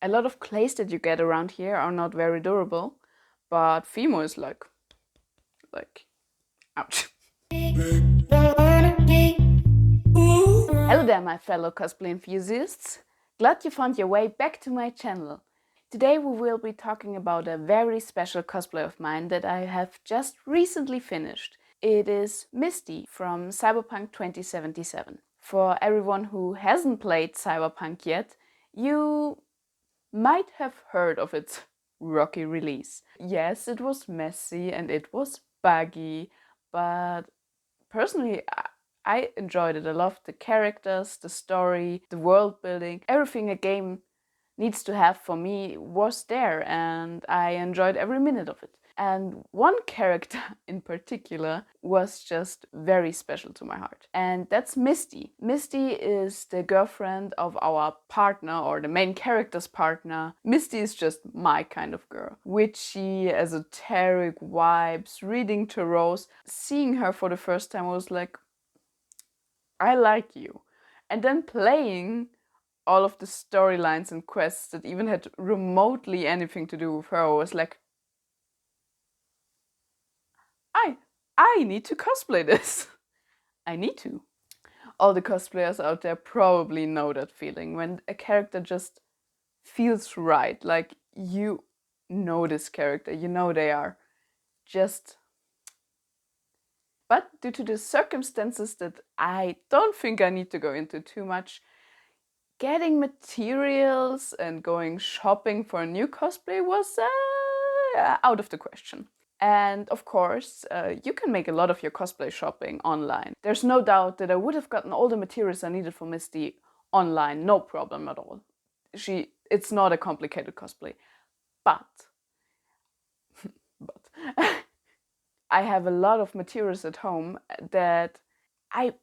A lot of clays that you get around here are not very durable, but Fimo is like, ouch. Hello there, my fellow cosplay enthusiasts. Glad you found your way back to my channel. Today we will be talking about a very special cosplay of mine that I have just recently finished. It is Misty from Cyberpunk 2077. For everyone who hasn't played Cyberpunk yet, you might have heard of its rocky release. Yes, it was messy and it was buggy, but personally, I enjoyed it. I loved the characters, the story, the world building. Everything a game needs to have for me was there, and I enjoyed every minute of it. And one character in particular was just very special to my heart, and that's Misty. Misty is the girlfriend of our partner, or the main character's partner. Misty is just my kind of girl. Witchy, esoteric vibes, reading tarots. Seeing her for the first time, I was like, I like you. And then playing all of the storylines and quests that even had remotely anything to do with her, I was like, I need to cosplay this. I need to. All the cosplayers out there probably know that feeling when a character just feels right. Like you know this character, you know they are just... But due to the circumstances that I don't think I need to go into too much, getting materials and going shopping for a new cosplay was out of the question. And of course, you can make a lot of your cosplay shopping online. There's no doubt that I would have gotten all the materials I needed for Misty online, no problem at all. It's not a complicated cosplay. But I have a lot of materials at home that I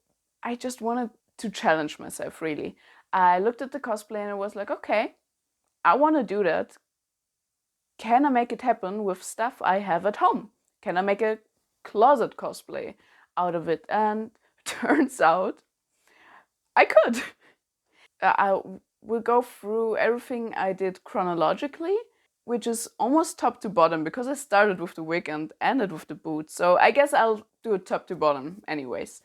just wanted to challenge myself, really. I looked at the cosplay and I was like, okay, I want to do that. Can I make it happen with stuff I have at home? Can I make a closet cosplay out of it? And turns out I could. I will go through everything I did chronologically, which is almost top to bottom because I started with the wig and ended with the boots. So I guess I'll do it top to bottom anyways.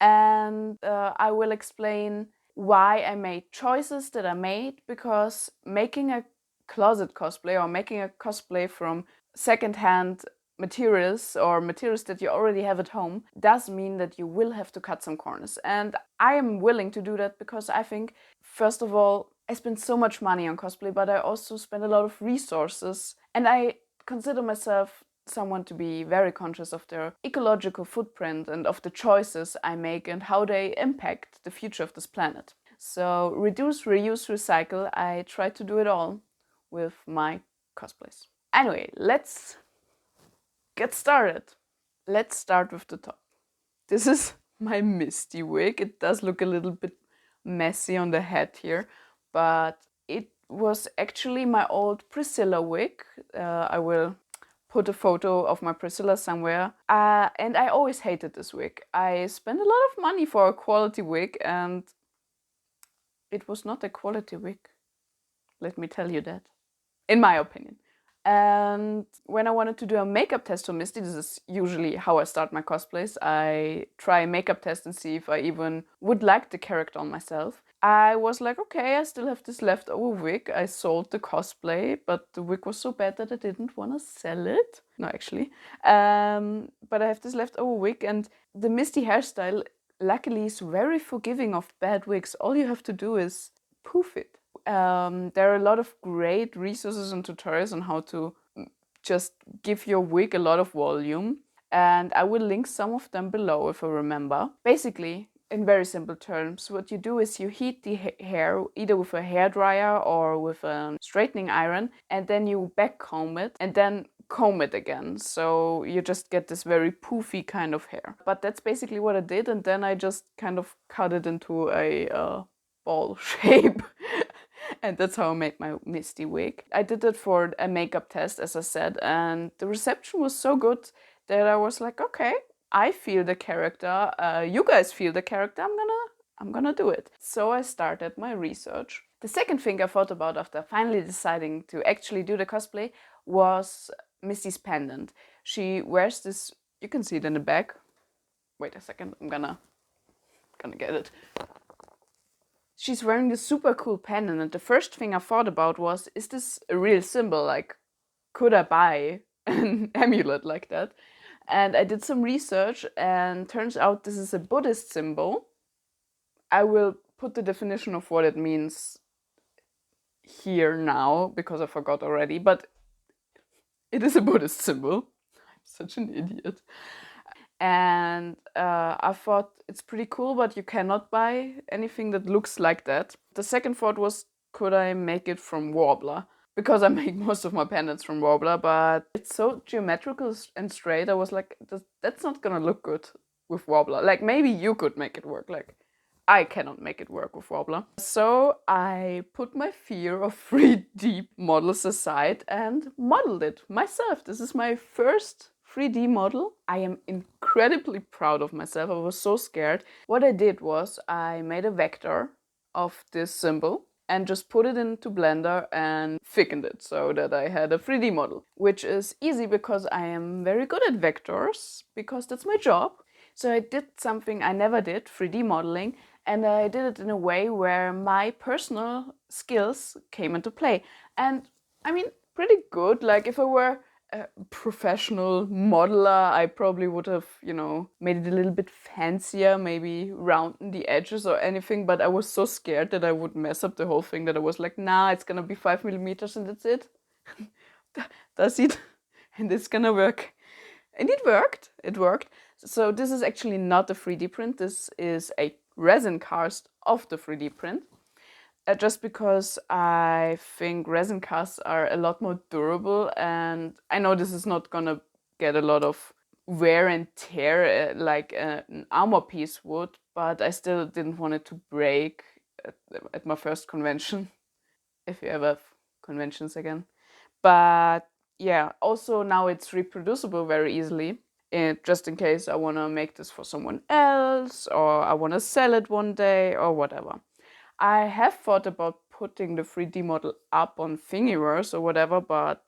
And I will explain why I made choices that I made, because making a closet cosplay or making a cosplay from secondhand materials or materials that you already have at home does mean that you will have to cut some corners. And I am willing to do that because I think, first of all, I spend so much money on cosplay, but I also spend a lot of resources, and I consider myself someone to be very conscious of their ecological footprint and of the choices I make and how they impact the future of this planet. So reduce, reuse, recycle, I try to do it all with my cosplays. Anyway, let's get started. Let's start with the top. This is my Misty wig. It does look a little bit messy on the head here, but it was actually my old Priscilla wig. I will put a photo of my Priscilla somewhere. And I always hated this wig. I spent a lot of money for a quality wig and it was not a quality wig. Let me tell you that. In my opinion. And when I wanted to do a makeup test for Misty, this is usually how I start my cosplays. I try a makeup test and see if I even would like the character on myself. I was like, okay, I still have this leftover wig. I sold the cosplay, but the wig was so bad that I didn't want to sell it. No, actually. But I have this leftover wig, and the Misty hairstyle, luckily, is very forgiving of bad wigs. All you have to do is poof it. There are a lot of great resources and tutorials on how to just give your wig a lot of volume, and I will link some of them below if I remember. Basically, in very simple terms, what you do is you heat the hair either with a hairdryer or with a straightening iron, and then you back comb it and then comb it again, so you just get this very poofy kind of hair. But that's basically what I did, and then I just kind of cut it into a ball shape. And that's how I made my Misty wig. I did it for a makeup test, as I said, and the reception was so good that I was like, okay, I feel the character, you guys feel the character, I'm gonna I'm gonna do it. So I started my research. The second thing I thought about after finally deciding to actually do the cosplay was Missy's pendant. She wears this, you can see it in the back. Wait a second, I'm gonna get it. She's wearing this super cool pendant, and the first thing I thought about was, is this a real symbol? Like, could I buy an amulet like that? And I did some research, and turns out this is a Buddhist symbol. I will put the definition of what it means here now because I forgot already, but it is a Buddhist symbol. I'm such an idiot. And I thought it's pretty cool, but you cannot buy anything that looks like that. The second thought was, could I make it from Warbler? Because I make most of my pendants from Warbler, but it's so geometrical and straight. I was like, that's not gonna look good with Warbler. Like, maybe you could make it work. Like, I cannot make it work with Wobbler. So I put my fear of 3D models aside and modeled it myself. This is my first 3D model. I am incredibly proud of myself. I was so scared. What I did was I made a vector of this symbol and just put it into Blender and thickened it so that I had a 3D model, which is easy because I am very good at vectors because that's my job. So I did something I never did, 3D modeling, and I did it in a way where my personal skills came into play. And I mean, pretty good. Like, if I were a professional modeler, I probably would have, made it a little bit fancier, maybe rounding the edges or anything. But I was so scared that I would mess up the whole thing that I was like, nah, it's gonna be 5 mm and that's it. That's it. And it's gonna work. And it worked. It worked. So this is actually not a 3D print. This is a resin cast of the 3D print. Just because I think resin casts are a lot more durable, and I know this is not gonna get a lot of wear and tear like an armor piece would, but I still didn't want it to break at my first convention, if you ever have conventions again. But yeah, also now it's reproducible very easily. Just in case I want to make this for someone else, or I want to sell it one day, or whatever. I have thought about putting the 3D model up on Thingiverse or whatever, but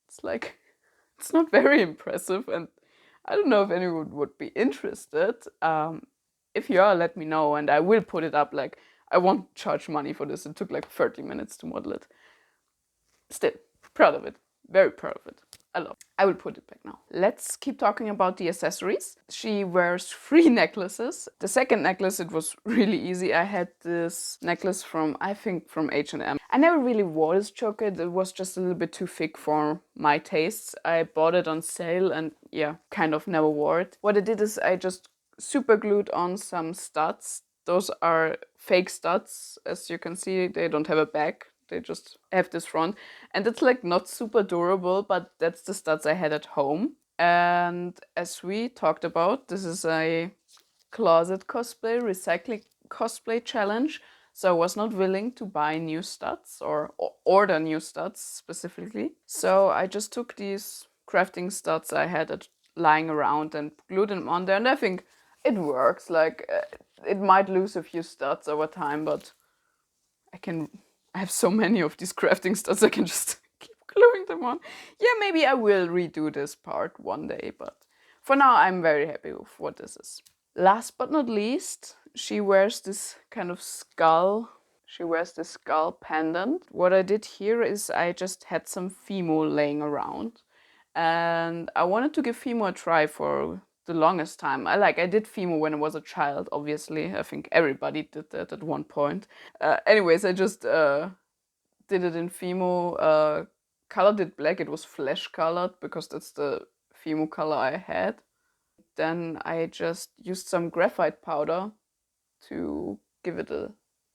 it's like, it's not very impressive, and I don't know if anyone would be interested. If you are, let me know, and I will put it up. Like, I won't charge money for this. It took like 30 minutes to model it. Still, proud of it. Very proud of it. I love it. I will put it back now. Let's keep talking about the accessories. She wears 3 necklaces. The second necklace, it was really easy. I had this necklace from, I think, from H&M. I never really wore this choker. It was just a little bit too thick for my tastes. I bought it on sale and yeah, kind of never wore it. What I did is I just super glued on some studs. Those are fake studs. As you can see, they don't have a back. They just have this front, and it's like not super durable, but that's the studs I had at home. And as we talked about, this is a closet cosplay, recycling cosplay challenge. So I was not willing to buy new studs or order new studs specifically. So I just took these crafting studs I had lying around and glued them on there, and I think it works. Like, it might lose a few studs over time, but I have so many of these crafting studs, I can just keep gluing them on. Yeah, maybe I will redo this part one day, but for now I'm very happy with what this is. Last but not least, she wears this kind of skull. She wears this skull pendant. What I did here is I just had some Fimo laying around, and I wanted to give Fimo a try for the longest time. I did Fimo when I was a child, obviously. I think everybody did that at one point. Anyways, I just did it in Fimo, colored it black. It was flesh colored because that's the Fimo color I had. Then I just used some graphite powder to give it a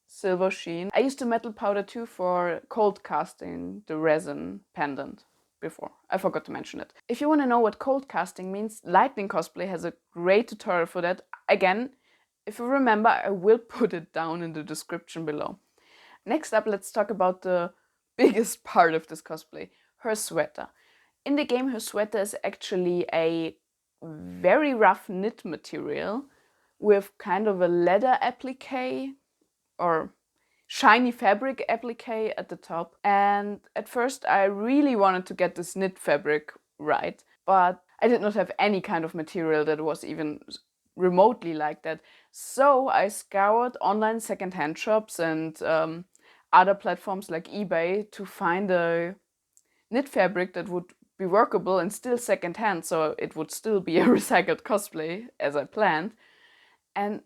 silver sheen. I used a metal powder too for cold casting the resin pendant before. I forgot to mention it. If you want to know what cold casting means, Lightning Cosplay has a great tutorial for that. Again, if you remember, I will put it down in the description below. Next up, let's talk about the biggest part of this cosplay, her sweater. In the game, her sweater is actually a very rough knit material, with kind of a leather applique or shiny fabric applique at the top. And at first I really wanted to get this knit fabric right, but I did not have any kind of material that was even remotely like that. So I scoured online secondhand shops and other platforms like eBay to find a knit fabric that would be workable and still secondhand, so it would still be a recycled cosplay as I planned. And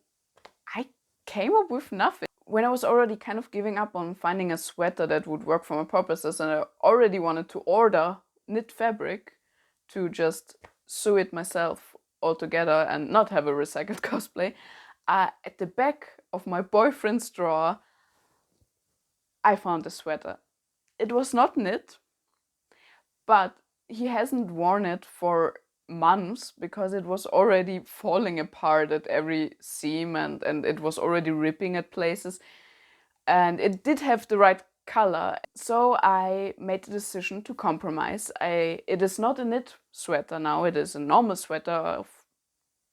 I came up with nothing. When I was already kind of giving up on finding a sweater that would work for my purposes, and I already wanted to order knit fabric to just sew it myself all together and not have a recycled cosplay, at the back of my boyfriend's drawer, I found a sweater. It was not knit, but he hasn't worn it for months because it was already falling apart at every seam, and it was already ripping at places, and it did have the right color. So I made the decision to compromise. It is not a knit sweater now, it is a normal sweater of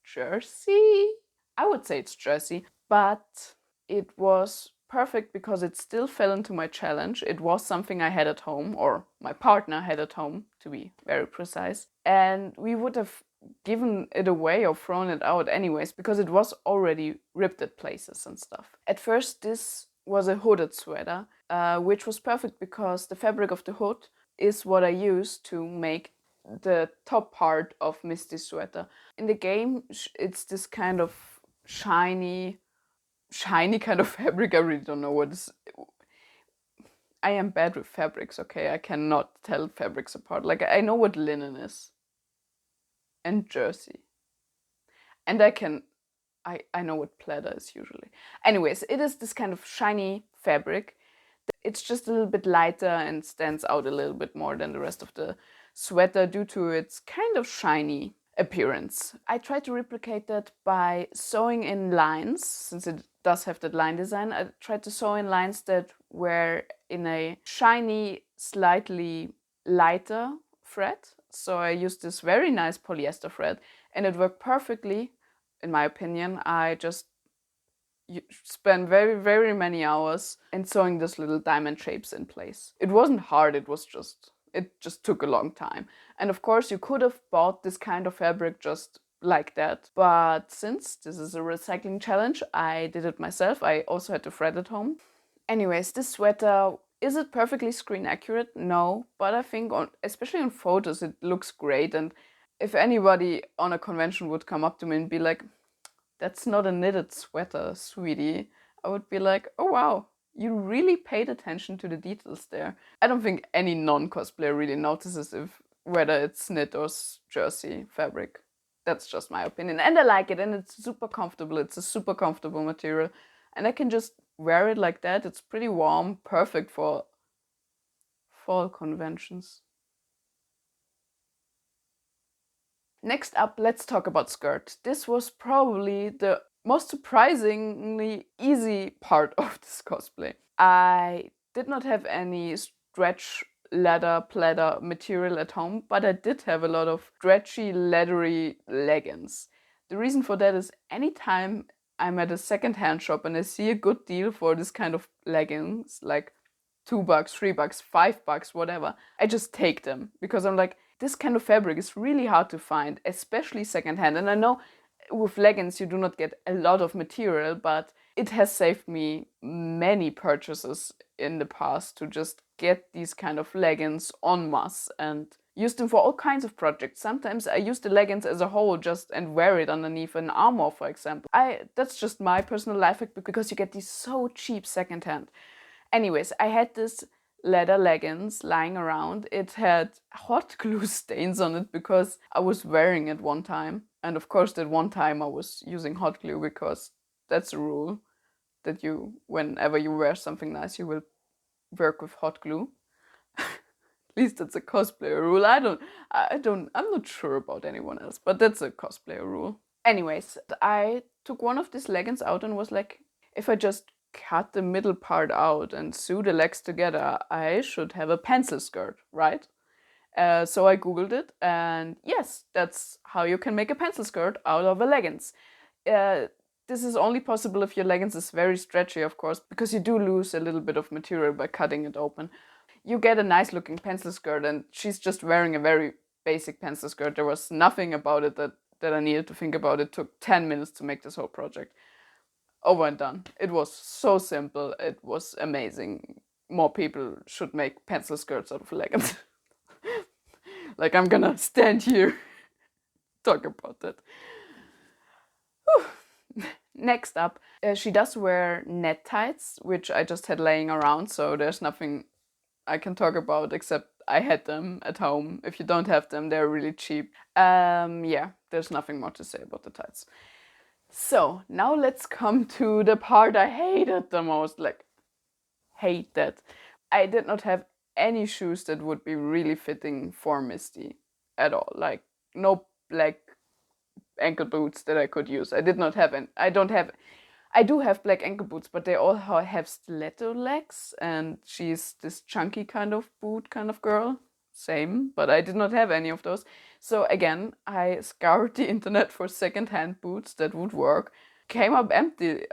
jersey. I would say it's jersey, but it was perfect because it still fell into my challenge. It was something I had at home, or my partner had at home, to be very precise. And we would have given it away or thrown it out anyways because it was already ripped at places and stuff. At first, this was a hooded sweater, which was perfect because the fabric of the hood is what I used to make the top part of Misty's sweater. In the game, it's this kind of shiny kind of fabric. I really don't know what is. I am bad with fabrics, okay? I cannot tell fabrics apart. Like, I know what linen is and jersey. And I know what pleather is usually. Anyways, it is this kind of shiny fabric. It's just a little bit lighter and stands out a little bit more than the rest of the sweater due to its kind of shiny appearance. I tried to replicate that by sewing in lines, since it does have that line design. I tried to sew in lines that were in a shiny, slightly lighter thread. So I used this very nice polyester thread and it worked perfectly, in my opinion. I just spent very, very many hours in sewing these little diamond shapes in place. It wasn't hard, it just took a long time. And of course, you could have bought this kind of fabric just like that. But since this is a recycling challenge, I did it myself. I also had to thread at home. Anyways, this sweater, is it perfectly screen accurate? No, but I think especially on photos, it looks great. And if anybody on a convention would come up to me and be like, "That's not a knitted sweater, sweetie," I would be like, "Oh wow, you really paid attention to the details there." I don't think any non-cosplayer really notices whether it's knit or jersey fabric. That's just my opinion. And I like it, and it's super comfortable. It's a super comfortable material. And I can just wear it like that. It's pretty warm, perfect for fall conventions. Next up, let's talk about skirt. This was probably the most surprisingly easy part of this cosplay. I did not have any stretch leather pleather material at home, but I did have a lot of stretchy leathery leggings. The reason for that is anytime I'm at a second-hand shop and I see a good deal for this kind of leggings, like $2, $3, $5, whatever, I just take them because I'm like, this kind of fabric is really hard to find, especially secondhand. And I know with leggings you do not get a lot of material, but it has saved me many purchases in the past to just get these kind of leggings en masse and use them for all kinds of projects. Sometimes I use the leggings as a whole just and wear it underneath an armor, for example. That's just my personal life hack because you get these so cheap secondhand. Anyways, I had this leather leggings lying around. It had hot glue stains on it because I was wearing it one time. And of course, that one time I was using hot glue because that's a rule that whenever you wear something nice, you will work with hot glue. At least that's a cosplayer rule. I'm not sure about anyone else, but that's a cosplayer rule. Anyways, I took one of these leggings out and was like, if I just cut the middle part out and sew the legs together, I should have a pencil skirt, right? So I googled it, and yes, that's how you can make a pencil skirt out of a leggings. This is only possible if your leggings is very stretchy, of course, because you do lose a little bit of material by cutting it open. You get a nice looking pencil skirt, and she's just wearing a very basic pencil skirt. There was nothing about it that I needed to think about. It took 10 minutes to make this whole project. Over and done. It was so simple. It was amazing. More people should make pencil skirts out of leggings. Like, I'm gonna stand here, talk about that. Next up, she does wear net tights, which I just had laying around, so there's nothing I can talk about except I had them at home. If you don't have them, they're really cheap. Yeah, there's nothing more to say about the tights. So now let's come to the part I hated the most. Like, hate that. I did not have any shoes that would be really fitting for Misty at all. Like, no black ankle boots that I could use. I did not have any. I do have black ankle boots, but they all have stiletto legs, and she's this chunky kind of boot kind of girl. Same, but I did not have any of those. So again, I scoured the internet for second-hand boots that would work. Came up empty.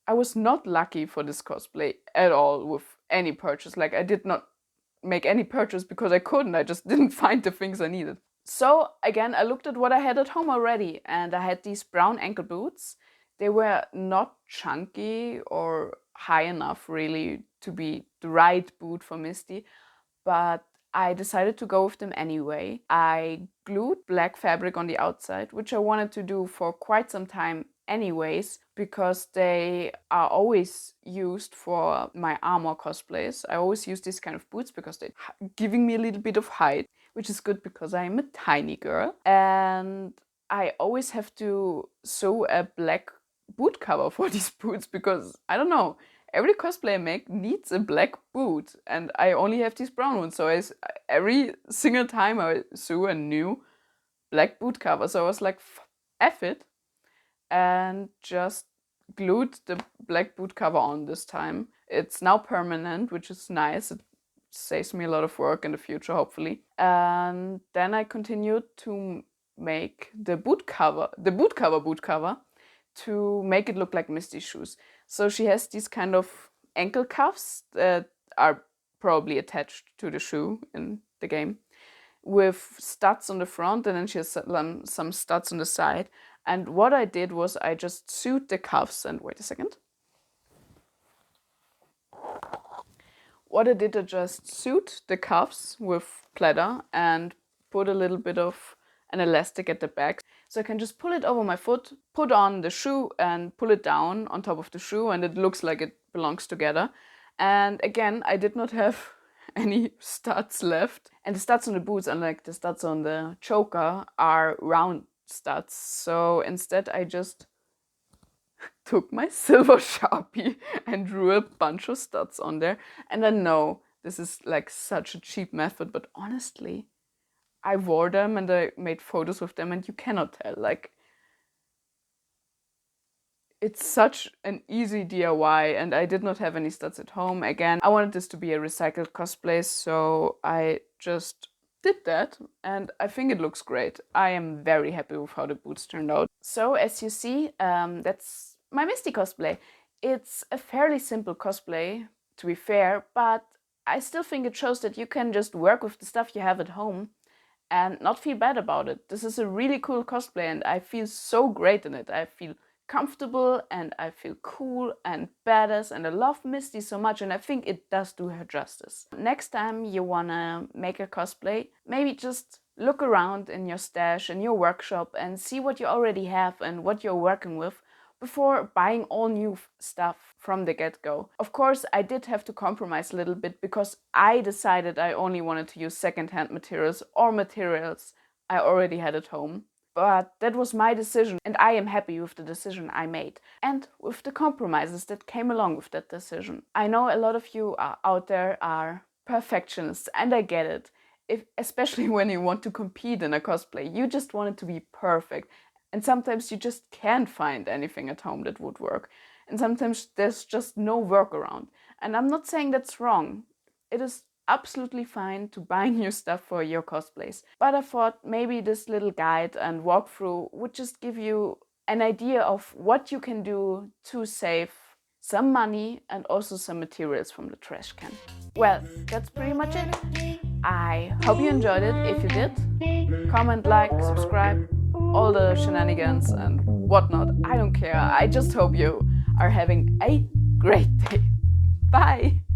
I was not lucky for this cosplay at all with any purchase. Like, I did not make any purchase because I couldn't. I just didn't find the things I needed. So again, I looked at what I had at home already, and I had these brown ankle boots. They were not chunky or high enough really to be the right boot for Misty, but I decided to go with them anyway. I glued black fabric on the outside, which I wanted to do for quite some time anyways, because they are always used for my armor cosplays. I always use these kind of boots because they're giving me a little bit of height, which is good because I'm a tiny girl. And I always have to sew a black boot cover for these boots because, I don't know, every cosplay I make needs a black boot, and I only have these brown ones. So every single time I sew a new black boot cover. So I was like, F it, and just glued the black boot cover on this time. It's now permanent, which is nice. It saves me a lot of work in the future, hopefully. And then I continued to make the boot cover to make it look like Misty's shoes. So she has these kind of ankle cuffs that are probably attached to the shoe in the game, with studs on the front, and then she has some studs on the side. And what I did was I just sewed the cuffs, and wait a second. What I did, I just sewed the cuffs with pleather and put a little bit of an elastic at the back. So I can just pull it over my foot, put on the shoe and pull it down on top of the shoe, and it looks like it belongs together. And again, I did not have any studs left. And the studs on the boots, unlike the studs on the choker, are round studs. So instead I just took my silver Sharpie and drew a bunch of studs on there. And I know this is like such a cheap method, but honestly, I wore them and I made photos with them, and you cannot tell. Like, it's such an easy DIY, and I did not have any studs at home. Again, I wanted this to be a recycled cosplay, so I just did that, and I think it looks great. I am very happy with how the boots turned out. So as you see, that's my Misty cosplay. It's a fairly simple cosplay, to be fair, but I still think it shows that you can just work with the stuff you have at home and not feel bad about it. This is a really cool cosplay, and I feel so great in it. I feel comfortable and I feel cool and badass, and I love Misty so much, and I think it does do her justice. Next time you wanna make a cosplay, maybe just look around in your stash, in your workshop, and see what you already have and what you're working with before buying all new stuff from the get-go. Of course, I did have to compromise a little bit because I decided I only wanted to use second-hand materials or materials I already had at home. But that was my decision, and I am happy with the decision I made and with the compromises that came along with that decision. I know a lot of you out there are perfectionists, and I get it. Especially when you want to compete in a cosplay, you just want it to be perfect. And sometimes you just can't find anything at home that would work. And sometimes there's just no workaround. And I'm not saying that's wrong. It is absolutely fine to buy new stuff for your cosplays. But I thought maybe this little guide and walkthrough would just give you an idea of what you can do to save some money and also some materials from the trash can. Well, that's pretty much it. I hope you enjoyed it. If you did, comment, like, subscribe, all the shenanigans and whatnot. I don't care. I just hope you are having a great day. Bye!